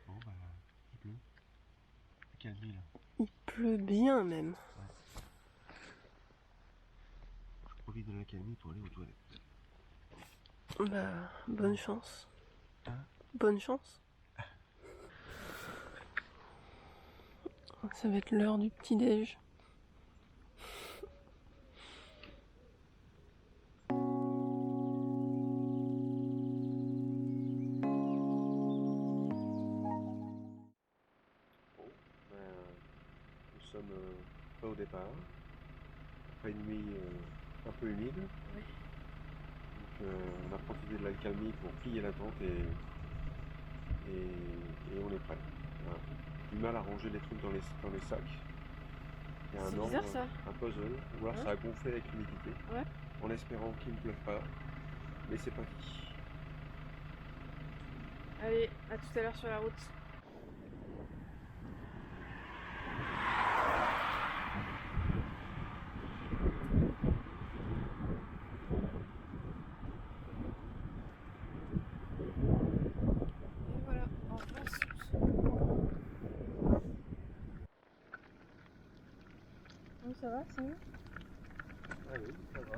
Bon bah, il pleut. Calme là. Il pleut bien même. Ouais. Je profite de l'accalmie pour aller aux toilettes. Bah, bonne chance. Hein? Bonne chance. Ça va être l'heure du petit-déj. Nous sommes pas au départ, après une nuit un peu humide. Oui. Donc on a profité de l'accalmie pour plier la tente et on est prêt. Voilà. Du mal à ranger les trucs dans les sacs. Il y a C'est un bizarre, ordre, ça. un puzzle, ou alors Hein? ça a gonflé avec l'humidité, Ouais. en espérant qu'il ne pleuve pas, mais c'est pas dit. Allez, à tout à l'heure sur la route. Et voilà, en France. Oui, ça va, c'est mieux? Ah oui, ça va.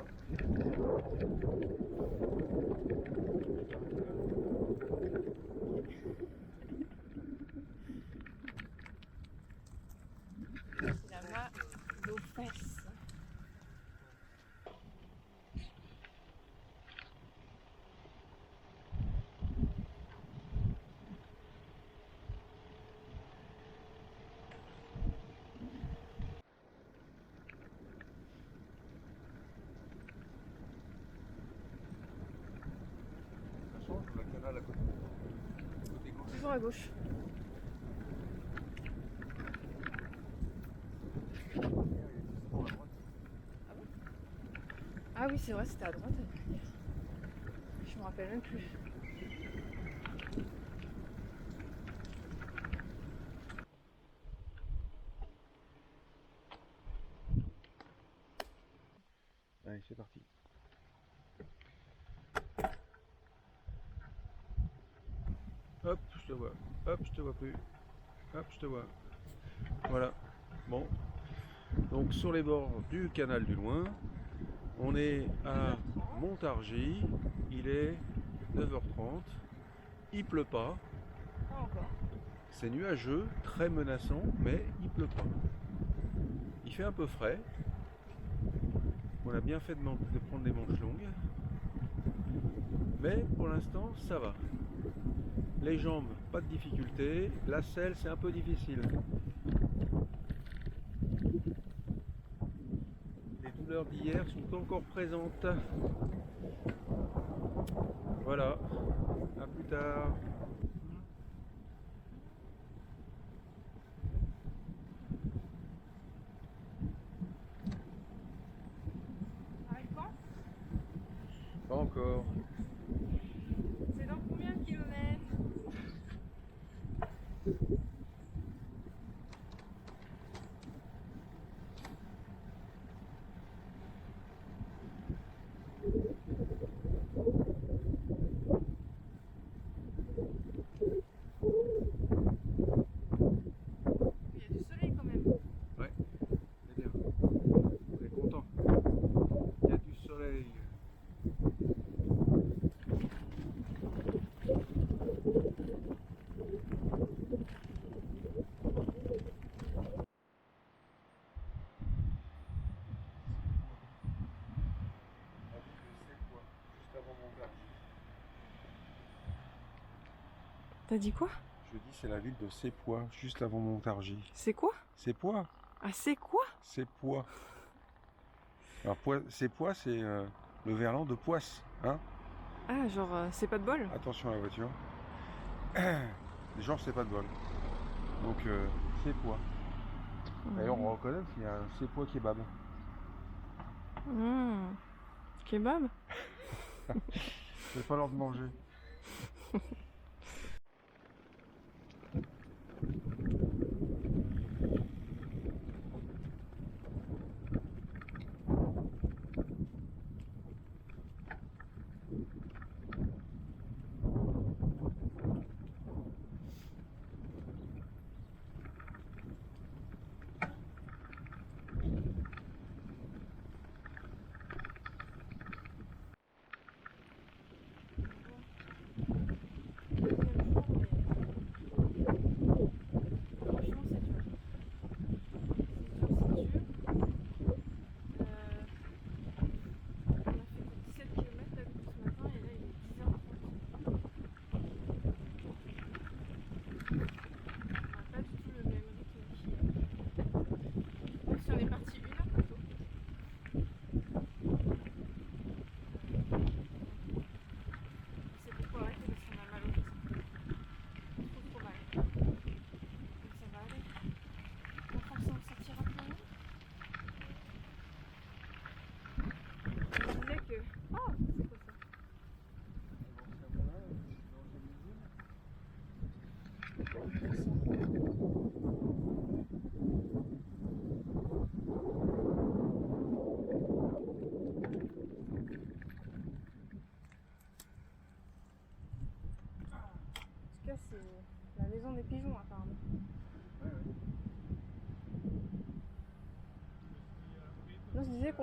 C'est la main d'aux fesses. Ça change, le canal à côté gauche. Toujours à gauche. Ah bon? Ah oui, c'est vrai, c'était à droite. Je me rappelle même plus. Allez, c'est parti. Hop, je te vois. Hop, je te vois plus. Hop, je te vois. Voilà. Bon. Donc sur les bords du canal du Loing, on est à Montargis. Il est 9h30. Il pleut pas. Pas encore. C'est nuageux, très menaçant, mais il pleut pas. Il fait un peu frais. On a bien fait de prendre des manches longues. Mais pour l'instant, ça va. Les jambes, pas de difficulté. La selle, c'est un peu difficile. Les douleurs d'hier sont encore présentes. Voilà. À plus tard. Arrive quand? Pas encore. C'est dans combien de kilomètres? Il y a du soleil quand même. Ouais, c'est bien. On est content. Il y a du soleil. Juste avant Montargis. T'as dit quoi? Je dis c'est la ville de Sépois, juste avant Montargis. C'est quoi? Sépois? Ah, c'est quoi? Sépois. Alors Sépois, c'est le verlan de Poisse, hein? Ah, genre, c'est pas de bol? Attention à la voiture. Genre c'est pas de bol. Donc Sépois. D'ailleurs on reconnaît qu'il y a un Sépois kebab. Mmh. Kebab? Je vais pas leur manger.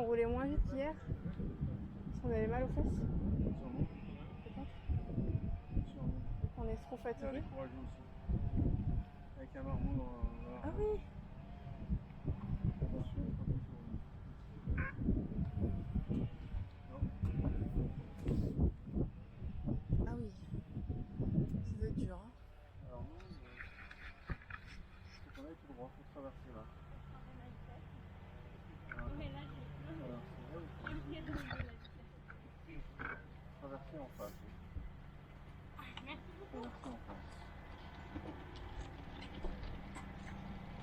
roulé moins vite qu'hier. Parce qu'on avait mal aux fesses. Sûrement. Peut-être. Sûrement. On est trop Il y a fatigué. découragé aussi. Avec un marmot dans la... Ah oui. Attention, pas du tout. Non. Ah oui. Ça doit être dur. Hein. Alors non, faut qu'on aille tout droit, faut traverser là. Voilà. Mais là, j'ai Voilà, c'est vrai, il faut pied de la traverser en face. Merci beaucoup. Traverser en face.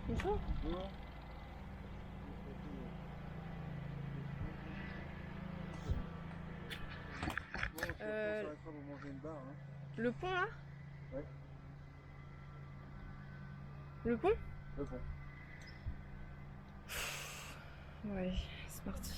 C'est ça? Bonjour. Bon, on s'arrêtera pour manger une barre. Hein. Le pont là? Ouais. Le pont? Le pont. Ouais, c'est parti.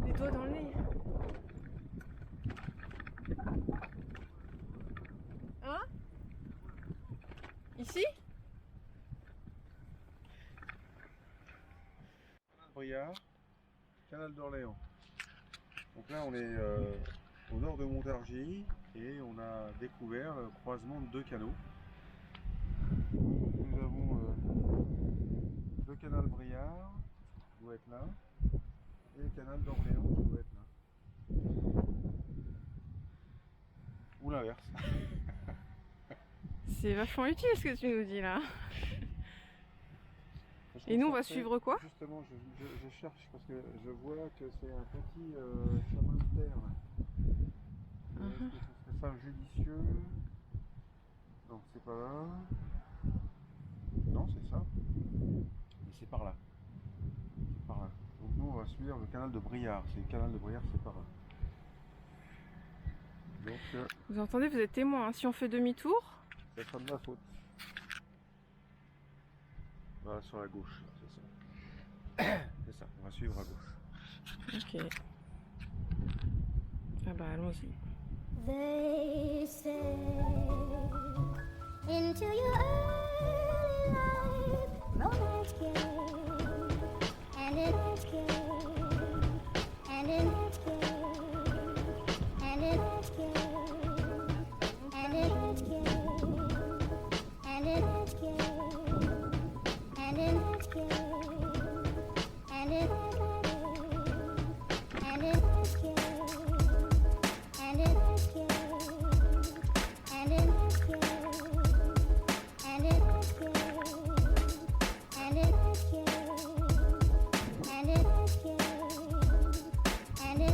Les doigts dans le nez. Hein? Ici? Briard, canal d'Orléans. Donc là on est au nord de Montargis et on a découvert le croisement de deux canaux. Nous avons le canal Briard qui doit être là et le canal d'Orléans qui doit être là. Ou l'inverse. C'est vachement utile ce que tu nous dis là. Et nous on va suivre quoi? Justement, je cherche parce que je vois que c'est un petit chemin de terre. Est-ce que ce serait pas judicieux? Non, c'est pas là. Non, c'est ça. Mais c'est par là. C'est par là. Donc nous on va suivre le canal de Briard. C'est le canal de Briard, c'est par là. Donc Vous entendez, vous êtes témoin, hein. Si on fait demi-tour, ça sera de ma faute. Voilà, sur la gauche, c'est ça. C'est ça, on va suivre à gauche. ok. Ah bah allons-y. They say into your early life, romance came, and it came, and it came, and it came, and it came, and it came, and it came, and it came, and it came. And it came, and it came, and it came, and it came, and it came, and it came, and it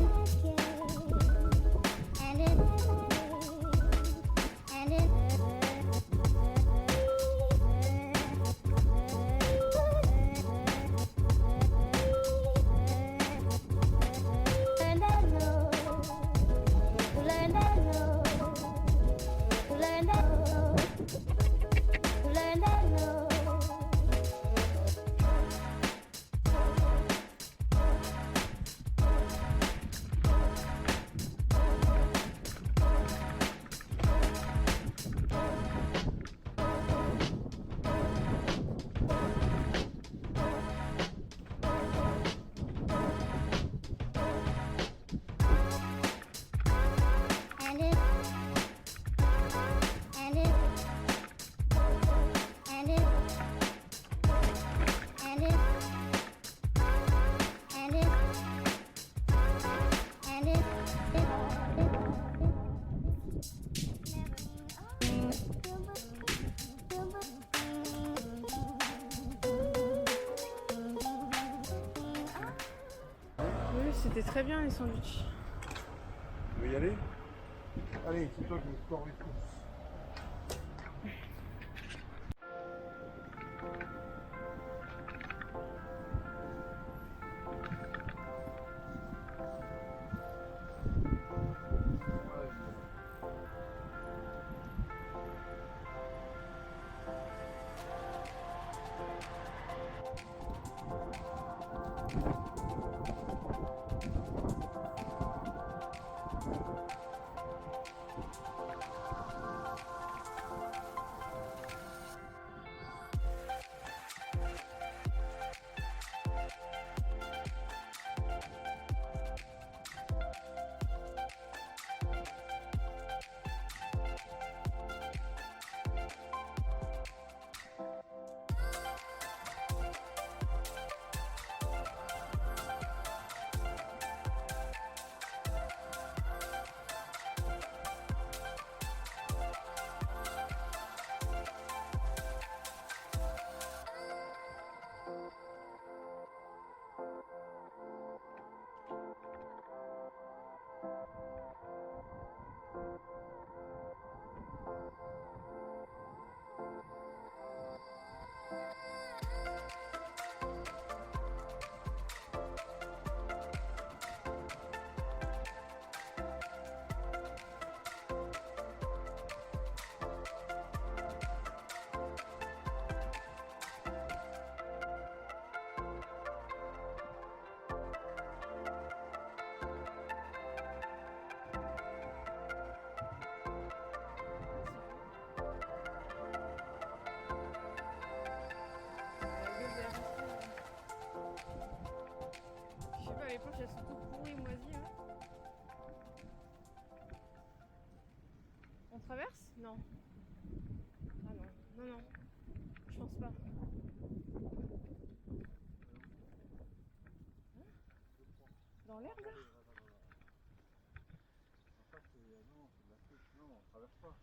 came, and it Oui, c'était très bien les sandwichs. Tu veux y aller? Allez, c'est toi qui me sors les courses. traverse? Non. Ah non, non, non. Je pense pas. Hein? Dans l'herbe là? Non, c'est de la flèche. Non, on traverse pas.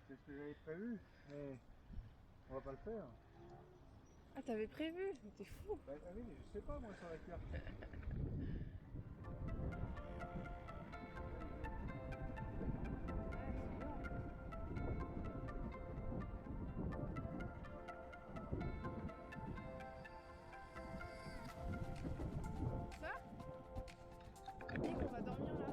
C'est ce que j'avais prévu, mais on va pas le faire. Ah, t'avais prévu? Mais t'es fou. Ah oui, mais je sais pas moi sur la carte. Ça? On dit qu'on va dormir là.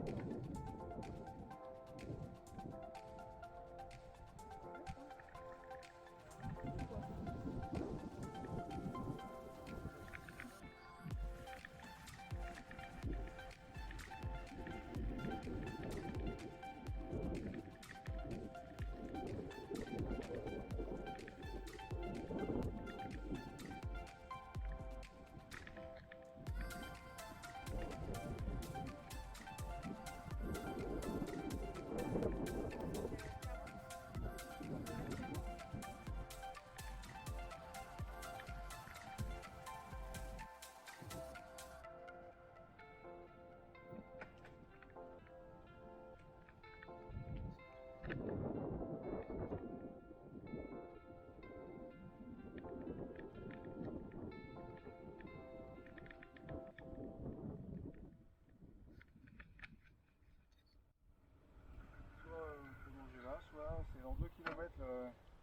Soit on peut manger là, soit c'est dans 2 km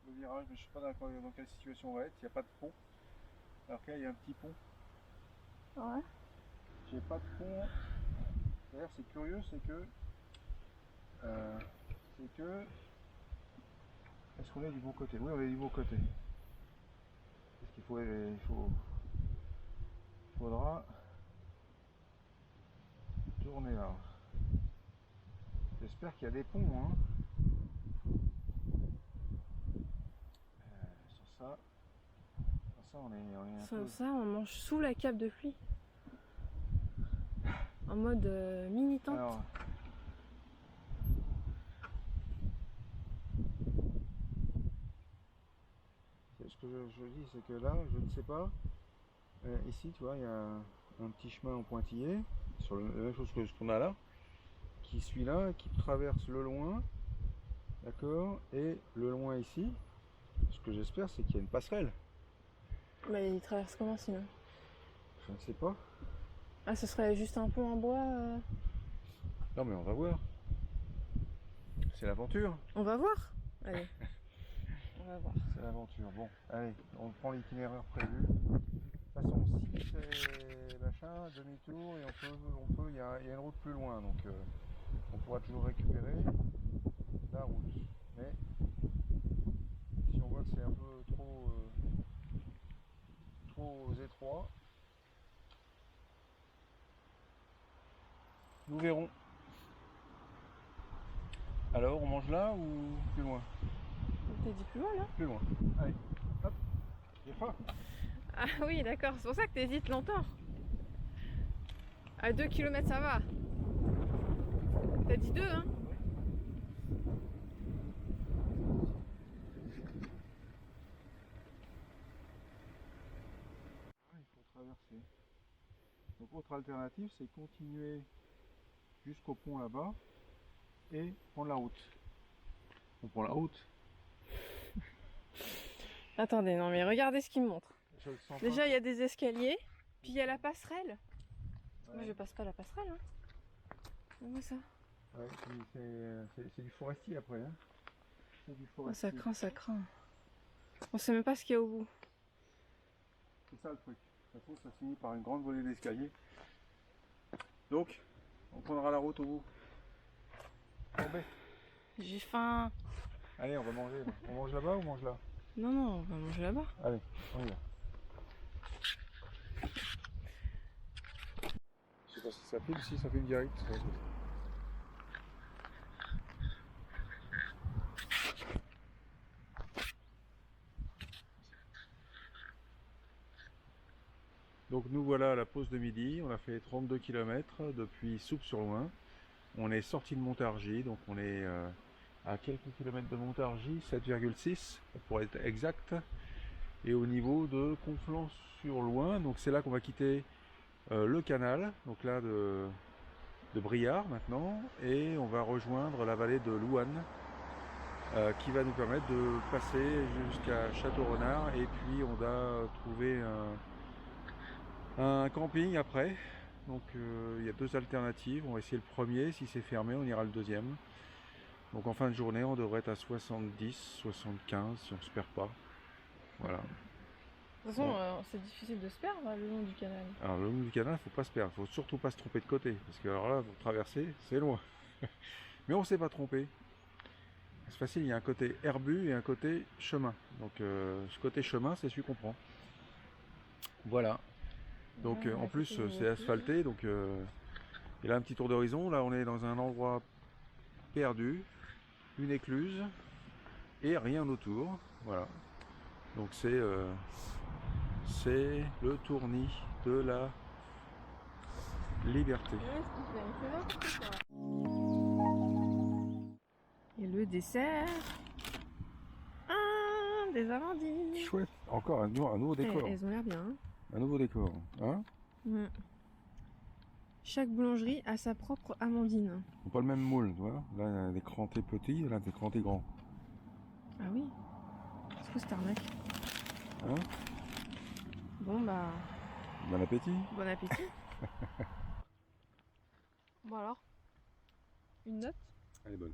le virage, mais je sais pas dans quelle situation on va être, il n'y a pas de pont. Alors que là il y a un petit pont. Ouais. J'ai pas de pont. D'ailleurs c'est curieux, c'est que est-ce qu'on est du bon côté? Oui, on est du bon côté. Parce qu'il faudra tourner là. J'espère qu'il y a des ponts, hein. Sur ça on est un Sans peu... ça, on mange sous la cape de pluie. En mode mini tente. Alors, ce que je dis, c'est que là, je ne sais pas. Ici, tu vois, il y a un petit chemin en pointillé, sur la même chose que ce qu'on a là, qui suit là, qui traverse le loin, d'accord, et le loin ici. Ce que j'espère, c'est qu'il y a une passerelle. Mais il traverse comment sinon? Je ne sais pas. Ah, ce serait juste un pont en bois Non, mais on va voir. C'est l'aventure. On va voir. Allez. On va voir. C'est l'aventure. Bon, allez, on prend l'itinéraire prévu. De toute façon, si c'est machin, demi-tour, et il y a une route plus loin, donc on pourra toujours récupérer la route. Mais si on voit que c'est un peu trop étroit, nous verrons. Alors, on mange là ou plus loin? T'as dit plus loin là? Plus loin. Allez, hop, j'ai faim. Ah oui, d'accord. C'est pour ça que t'hésites longtemps. À 2 km, ça va. T'as dit 2, hein? Il faut traverser. Donc autre alternative, c'est continuer jusqu'au pont là-bas et prendre la route. On prend la route. Attendez, non mais regardez ce qu'il me montre. Je le sens Déjà, il y a des escaliers, puis il y a la passerelle. pas. Moi, je passe pas la passerelle. Hein. Moi, ça. Ouais, c'est du forestier après. Hein. C'est du Oh, forestier. ça craint, ça craint. On sait même pas ce qu'il y a au bout. C'est ça le truc. De toute façon, ça finit par une grande volée d'escalier. Donc, on prendra la route au bout. Courbet. J'ai faim. Allez, on va manger. Là. On mange là-bas ou on mange là? Non, non, on va manger là-bas. Allez, on y va. Je sais pas si ça filme, si ça filme direct. Donc nous voilà à la pause de midi, on a fait 32 km depuis Soupe-sur-Loing. On est sorti de Montargis, donc on est à quelques kilomètres de Montargis, 7,6 pour être exact. Et au niveau de Conflans-sur-Loing, donc c'est là qu'on va quitter le canal, donc là de Briare maintenant, et on va rejoindre la vallée de Louanne, qui va nous permettre de passer jusqu'à Château-Renard, et puis on va trouver un camping après. Donc il y a deux alternatives, on va essayer le premier, si c'est fermé on ira le deuxième. Donc en fin de journée on devrait être à 70, 75 si on se perd pas. Voilà. De toute façon, Bon. c'est difficile de se perdre le long du canal. Alors le long du canal, faut pas se perdre, faut surtout pas se tromper de côté, parce que alors là, pour traverser, c'est loin. Mais on s'est pas trompé. C'est facile, il y a un côté herbu et un côté chemin. Donc ce côté chemin, c'est celui qu'on prend. Voilà. Donc Ouais, en à plus côté de c'est asphalté, donc il a un petit tour d'horizon. Là on est dans un endroit perdu, une écluse et rien autour. Voilà. Donc c'est le tournis de la liberté. Et le dessert. Ah, des amandines. Chouette. Encore un nouveau décor. Elles ont l'air bien. Hein. Un nouveau décor. Hein? Mm. Chaque boulangerie a sa propre amandine. C'est pas le même moule, tu vois. Là, il y a des crantés petits, là, des crantés grands. Ah oui. Est-ce que c'est arnaque? Hein? Bon bah, Bon appétit. bon appétit. Bon alors, une note? Elle est bonne.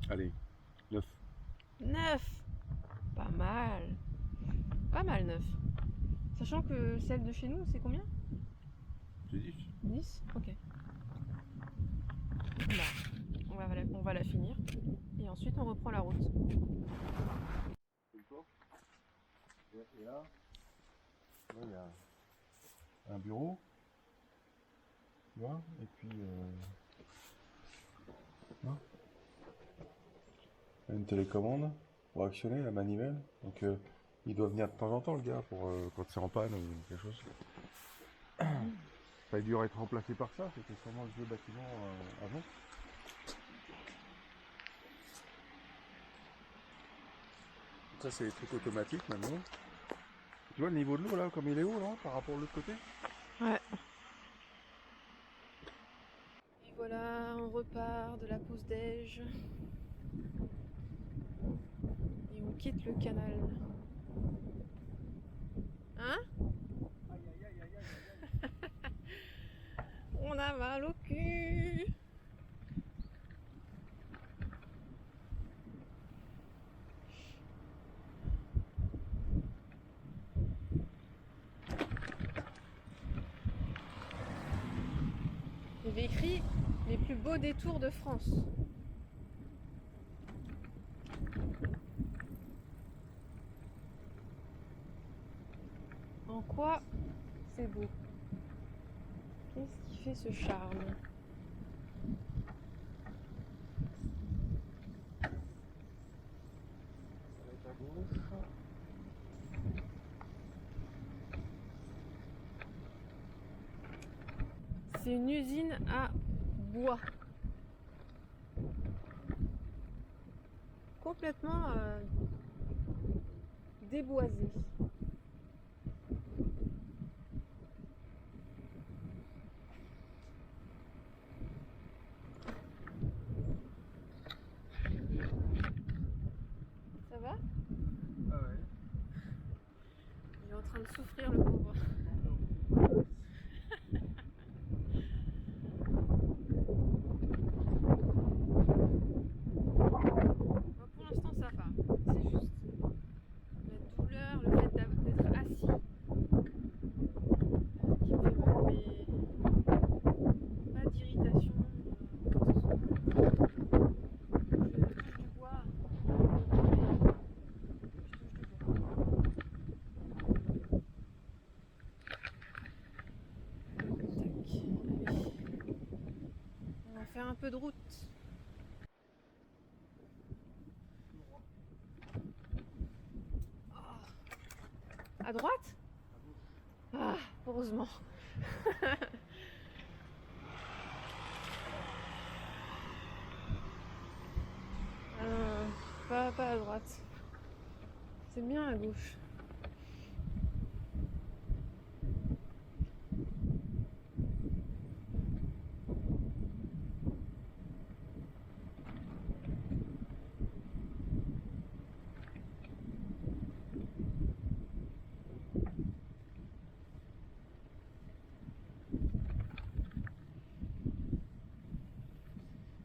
Allez, 9. 9. Pas mal. Pas mal 9. Sachant que celle de chez nous, c'est combien? Tu dis? 10. Ok. Bah, on va la finir. Et ensuite, on reprend la route. Et là, il y a un bureau. Tu vois? Et puis là, une télécommande pour actionner la manivelle. Donc il doit venir de temps en temps le gars pour quand c'est en panne ou quelque chose. Ça a dû être remplacé par ça, c'était sûrement le vieux bâtiment avant. Ça c'est des trucs automatiques maintenant. Tu vois le niveau de l'eau là, comme il est haut là, par rapport à l'autre côté? Ouais. Et voilà, on repart de la pause déj. Et on quitte le canal. Hein? On a mal au cul. Il y avait écrit les plus beaux détours de France. En quoi c'est beau? Qu'est-ce qui fait ce charme? C'est une usine à bois. Complètement déboisée. Ça va? Ah ouais. Il est en train de souffrir le pauvre. Bon, pour l'instant ça va. C'est juste la douleur, le fait d'être assis qui me fait mal, mais pas d'irritation. Quoi que ce soit. Je touche du bois. Je touche du bois. Tac, allez. On va faire un peu de route. Oh. À droite? Ah, pour heureusement. Pas à droite. C'est bien à gauche.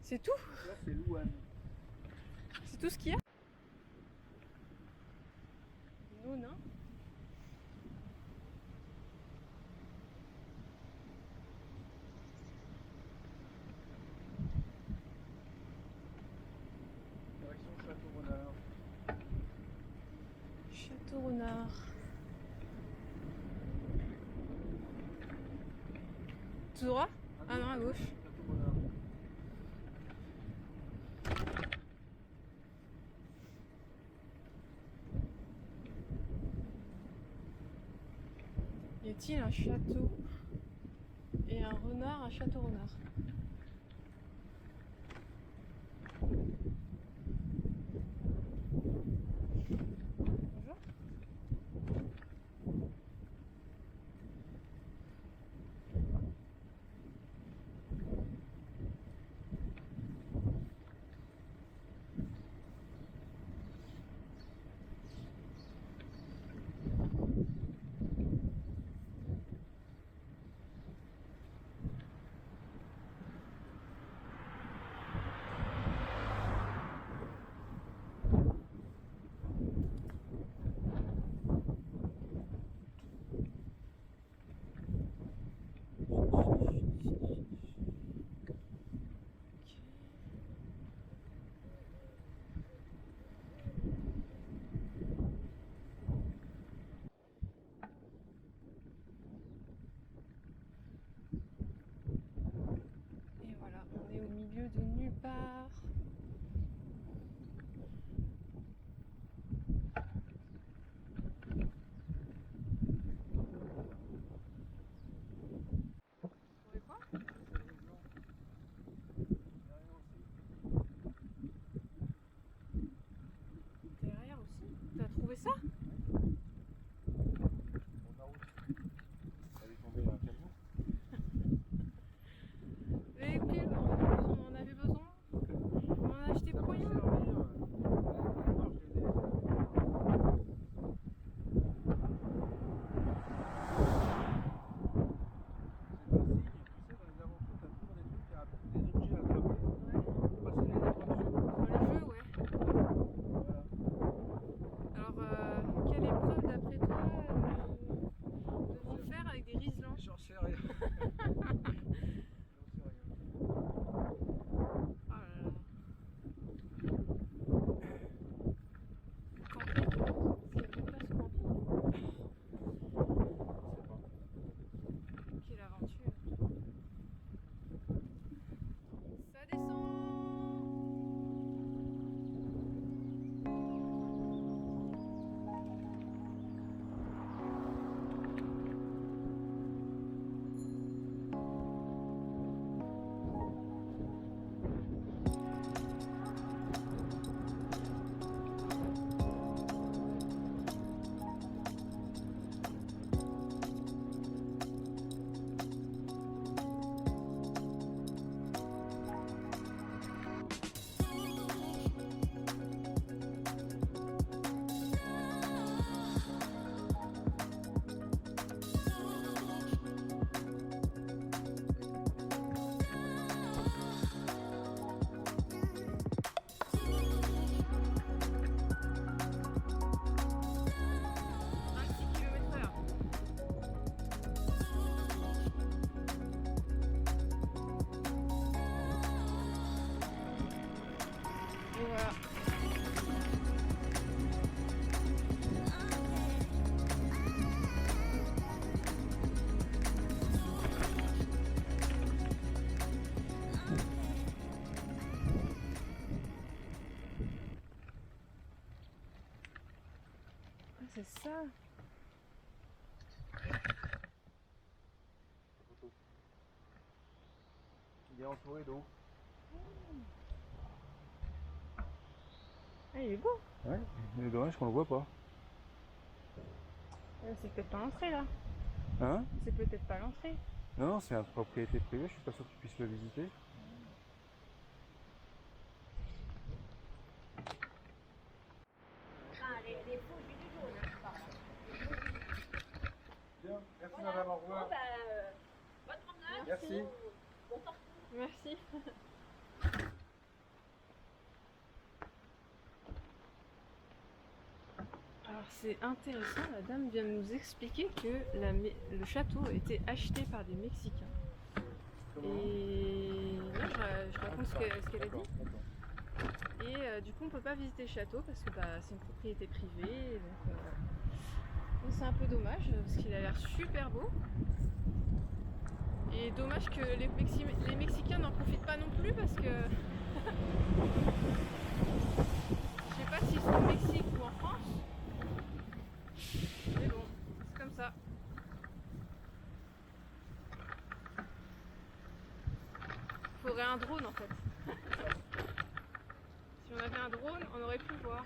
C'est tout? Là, c'est Louane. C'est tout ce qu'il y a? Nonain. Direction Château-Renard. Château-Renard. Tout droit? Ah non, à gauche. Château-Renard. Y a-t-il un château et un renard à Château-Renard? Bonjour. Et voilà, on est au milieu de nulle part. Vous trouvez quoi? Derrière aussi? T'as trouvé ça? Elle est tombée dans un camion. Et écoutez, on en avait besoin. Il est entouré d'eau. Ah, il est beau. Ouais, mais dommage qu'on le voit pas. C'est peut-être pas l'entrée là. Hein? C'est peut-être pas l'entrée. Non, c'est une propriété privée, je suis pas sûr que tu puisses le visiter. Bien, merci madame, au revoir. Merci. Merci. Alors c'est intéressant, la dame vient de nous expliquer que le château a été acheté par des Mexicains. Et là je raconte ce qu'elle a dit. Et du coup on peut pas visiter le château parce que c'est une propriété privée. Donc c'est un peu dommage parce qu'il a l'air super beau. Et dommage que les Mexicains n'en profitent pas non plus parce que je sais pas s'ils sont au Mexique ou en France. Mais bon, c'est comme ça. Faudrait un drone en fait. Si on avait un drone, on aurait pu voir.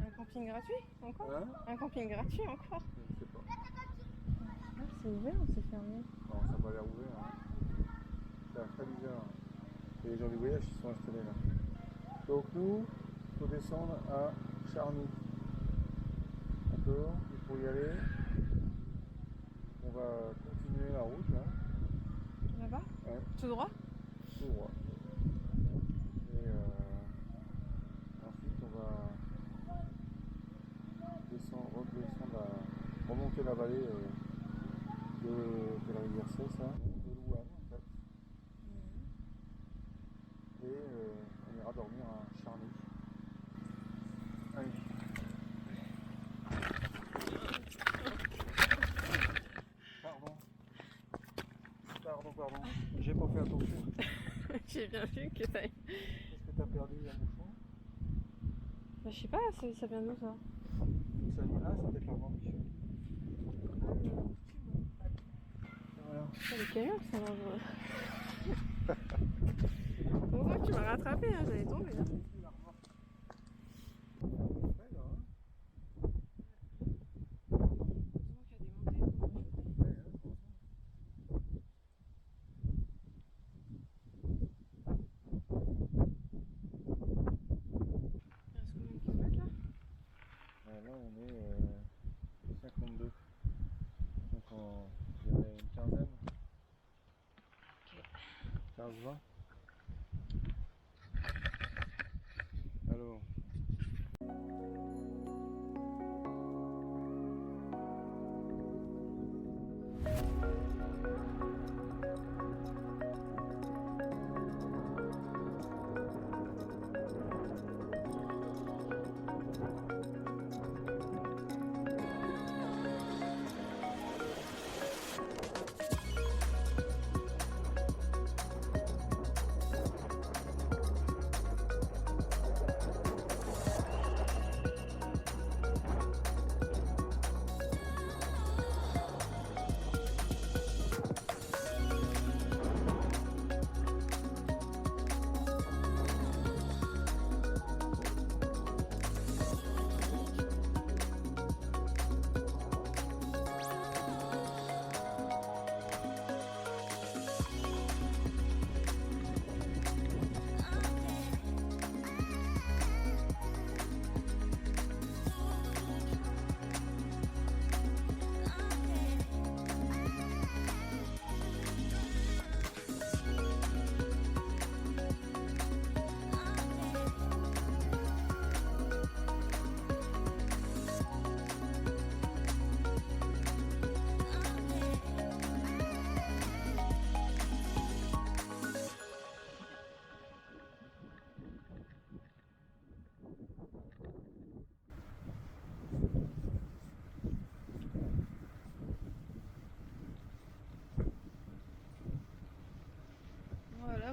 Un camping gratuit encore? Hein? Un camping gratuit encore? Je sais pas. Ah, c'est ouvert ou c'est fermé? Non, ça m'a l'air ouvert. Hein. C'est très bizarre. Et les gens du voyage qui sont installés là. Donc nous, il faut descendre à Charny. D'accord? Et pour y aller, on va continuer la route là. Là-bas? Ouais, Tout droit? tout droit. Et ensuite on va remonter la vallée de la rivière Cesse, hein, de Louane en fait. Et on ira dormir à Charny. Allez. Pardon. J'ai pas fait attention. J'ai bien vu que t'as... Est-ce que t'as perdu un bouchon? Bah, je sais pas, ça vient d'où ça? Ça vient là, c'est peut-être l'argent Michel. Voilà. C'est les camions, ça mange. Heureusement que tu m'as rattrapé, hein, j'allais tomber. Hein. Heureusement qu'il y a des montées. Il reste combien de kilomètres là? Là on est 52. Donc il y en a une quinzaine. Ok. 15-20. Alors.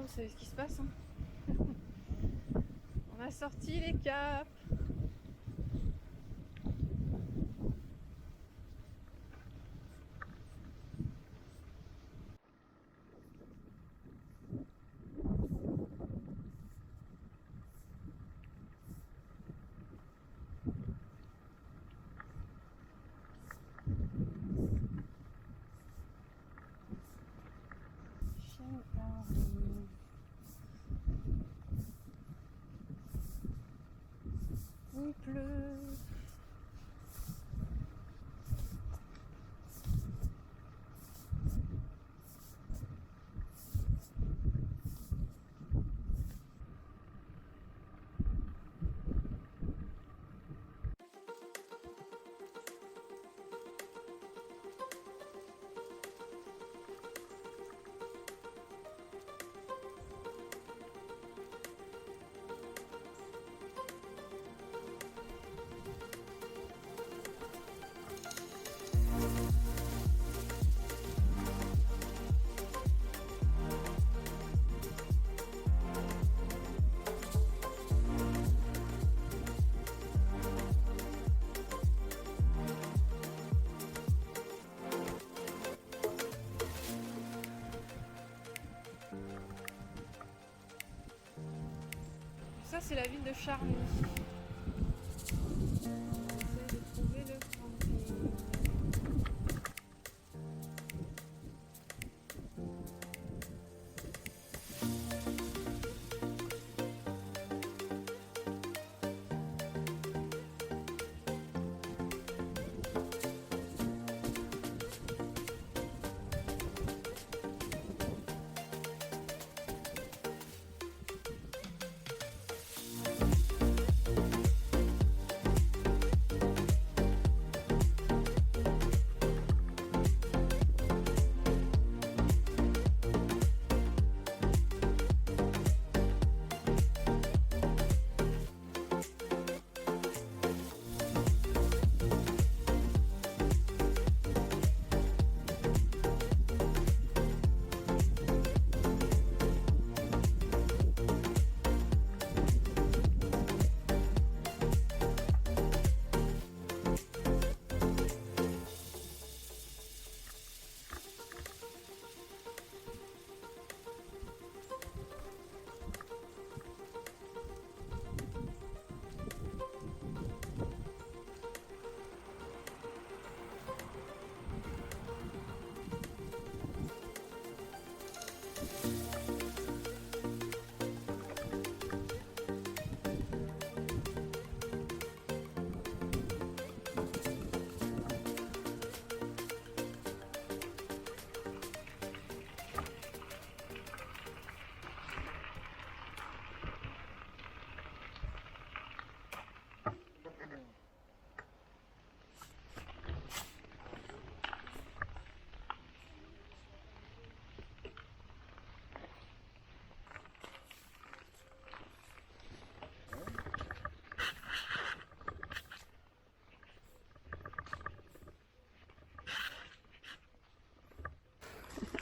vous savez ce qui se passe. Hein. On a sorti les caps. Il pleut. Ça, c'est la ville de Charny. J'essaie de trouver le camping.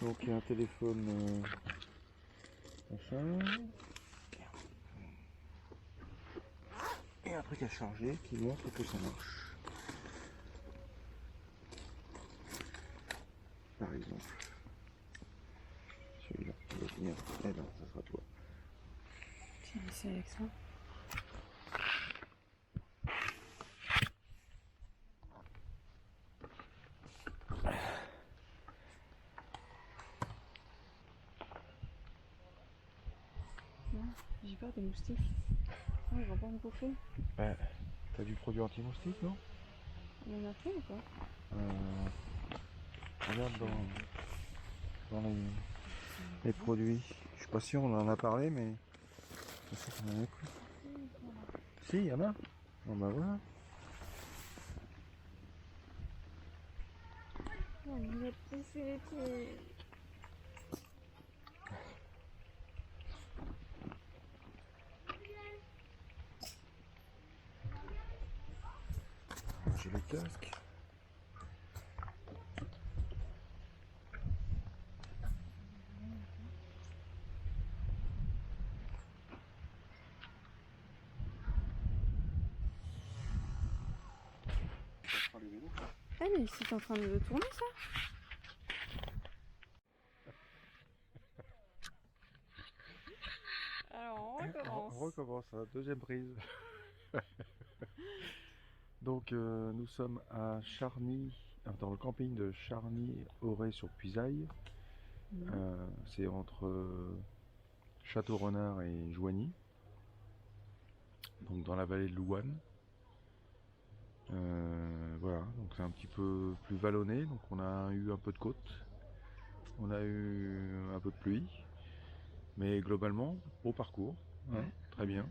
Donc il y a un téléphone machin. Et un truc à charger qui montre que ça marche. Par exemple. Celui-là, il va venir. Eh ben, ça sera toi. Tiens, c'est avec ça. J'ai peur des moustiques. Oh, ils vont pas me bouffer. Ouais. T'as du produit anti-moustique, non? On en a fait ou pas? Regarde dans les produits. Je suis pas sûr, on en a parlé, mais je sais qu'on en a plus. Si, il y en a. Bon bah voilà. Oh, il a poussé les pieds. J'ai les casques. fera les vélos. Eh mais c'est en train de tourner ça. Alors on recommence. On recommence, hein, deuxième prise. Donc nous sommes à Charny, dans le camping de Charny-Auray-sur-Puisaye. C'est entre Château-Renard et Joigny, donc dans la vallée de l'Ouane. Voilà, donc c'est un petit peu plus vallonné, donc on a eu un peu de côte, on a eu un peu de pluie, mais globalement, beau parcours, hein, très bien.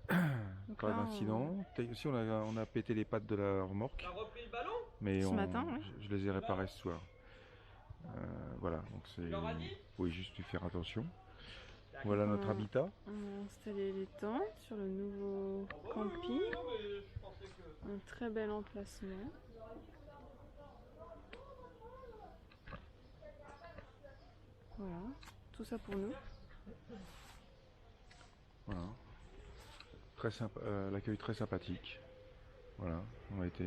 Donc Pas là, d'incident. Si on a pété les pattes de la remorque. T'as repris le ballon? Mais Ce matin, ouais. je les ai réparés ce soir. Voilà, donc c'est. leur as dit? Vous pouvez juste y faire attention. Voilà notre habitat. On a installé les tentes sur le nouveau camping. Un très bel emplacement. Voilà, tout ça pour nous. Voilà. Très sympa, l'accueil très sympathique. Voilà, on a été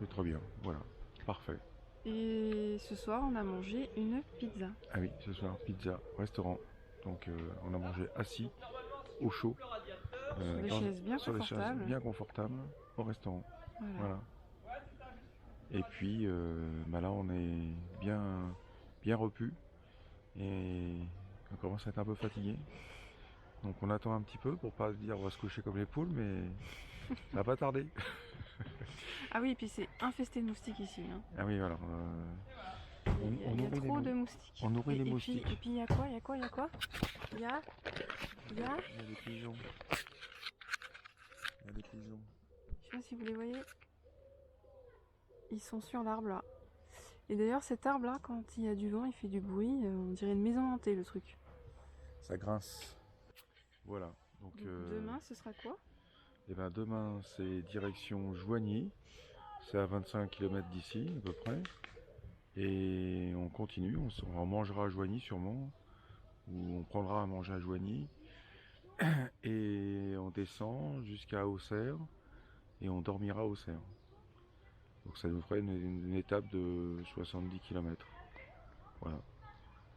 très bien. Voilà, parfait. Et ce soir, on a mangé une pizza. Ah oui, ce soir, pizza, restaurant. Donc on a mangé assis, au chaud. Sur des chaises bien sur des chaises confortables. bien confortables au restaurant. Voilà. Voilà. Et puis là on est bien repu et on commence à être un peu fatigué. Donc on attend un petit peu pour pas dire on va se coucher comme les poules, mais ça va pas tarder. Ah oui, et puis c'est infesté de moustiques ici. Hein. Ah oui voilà. Il y a nourrit trop les de moustiques. on nourrit les Et moustiques. puis il y a quoi? Il y a quoi? Il y a quoi? Il y a Il y a des pigeons. Il y a des pigeons. Je sais pas si vous les voyez. Ils sont sur l'arbre là. Et d'ailleurs cet arbre là, quand il y a du vent, il fait du bruit. On dirait une maison hantée le truc. Ça grince. Voilà. Donc Demain ce sera quoi? et ben demain c'est direction Joigny. C'est à 25 km d'ici à peu près. Et on continue, on mangera à Joigny sûrement. Ou on prendra à manger à Joigny. Et on descend jusqu'à Auxerre. Et on dormira à Auxerre. Donc ça nous ferait une étape de 70 km. Voilà.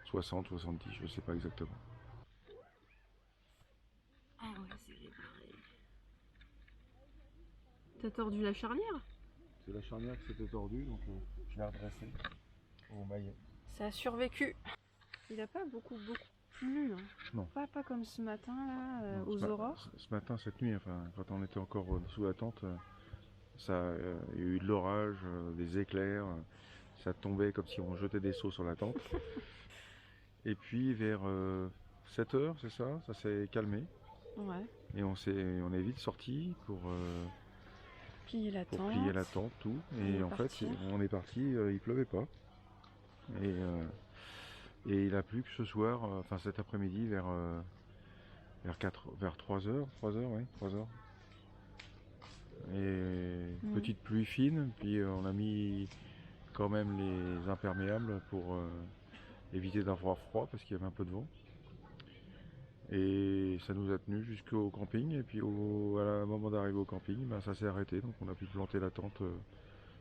60, 70, je sais pas exactement. Ah ouais, c'est réparé. T'as tordu la charnière? C'est la charnière qui s'était tordue, donc je l'ai redressée au maillet. Ça a survécu. Il a pas beaucoup plu. Hein. Non. Pas comme ce matin là, Non, aux aurores. Ce matin, cette nuit, enfin, quand on était encore sous la tente, il y a eu de l'orage, des éclairs, ça tombait comme si on jetait des seaux sur la tente. Et puis vers 7 h, c'est ça, ça s'est calmé. Ouais. Et on est vite sorti pour Plier la tente. plier la tente, tout. Et en fait, on est parti, il pleuvait pas. Et il a plu que ce soir, enfin cet après-midi vers 3 h, ouais, 3 h. Et petite pluie fine, puis on a mis quand même les imperméables pour éviter d'avoir froid parce qu'il y avait un peu de vent. Et ça nous a tenu jusqu'au camping, et puis à la moment d'arriver au camping, ben, ça s'est arrêté, donc on a pu planter la tente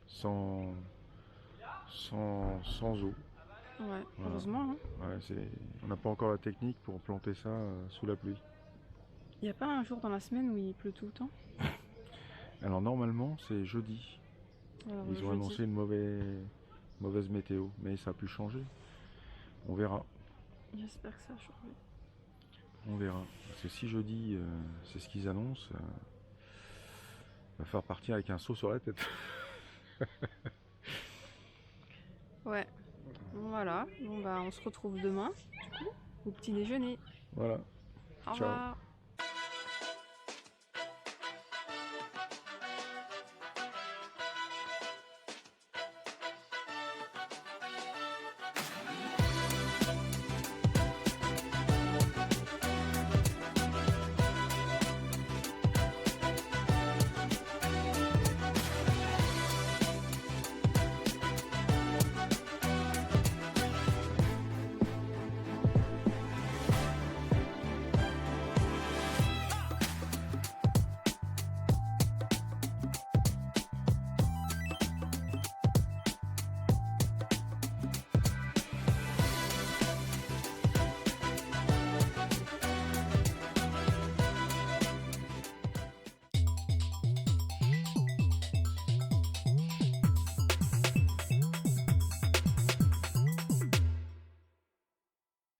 sans eau. Ouais, Voilà. heureusement. Hein. Ouais, on n'a pas encore la technique pour planter ça sous la pluie. Il n'y a pas un jour dans la semaine où il pleut tout le temps? Alors normalement c'est jeudi. Alors, Ils ont annoncé une mauvaise météo, mais ça a pu changer. On verra. J'espère que ça a changé. On verra. Parce que si jeudi c'est ce qu'ils annoncent, va falloir partir avec un seau sur la tête. Ouais. Bon, voilà. Bon bah on se retrouve demain, du coup, au petit déjeuner. Voilà. Au Ciao. revoir.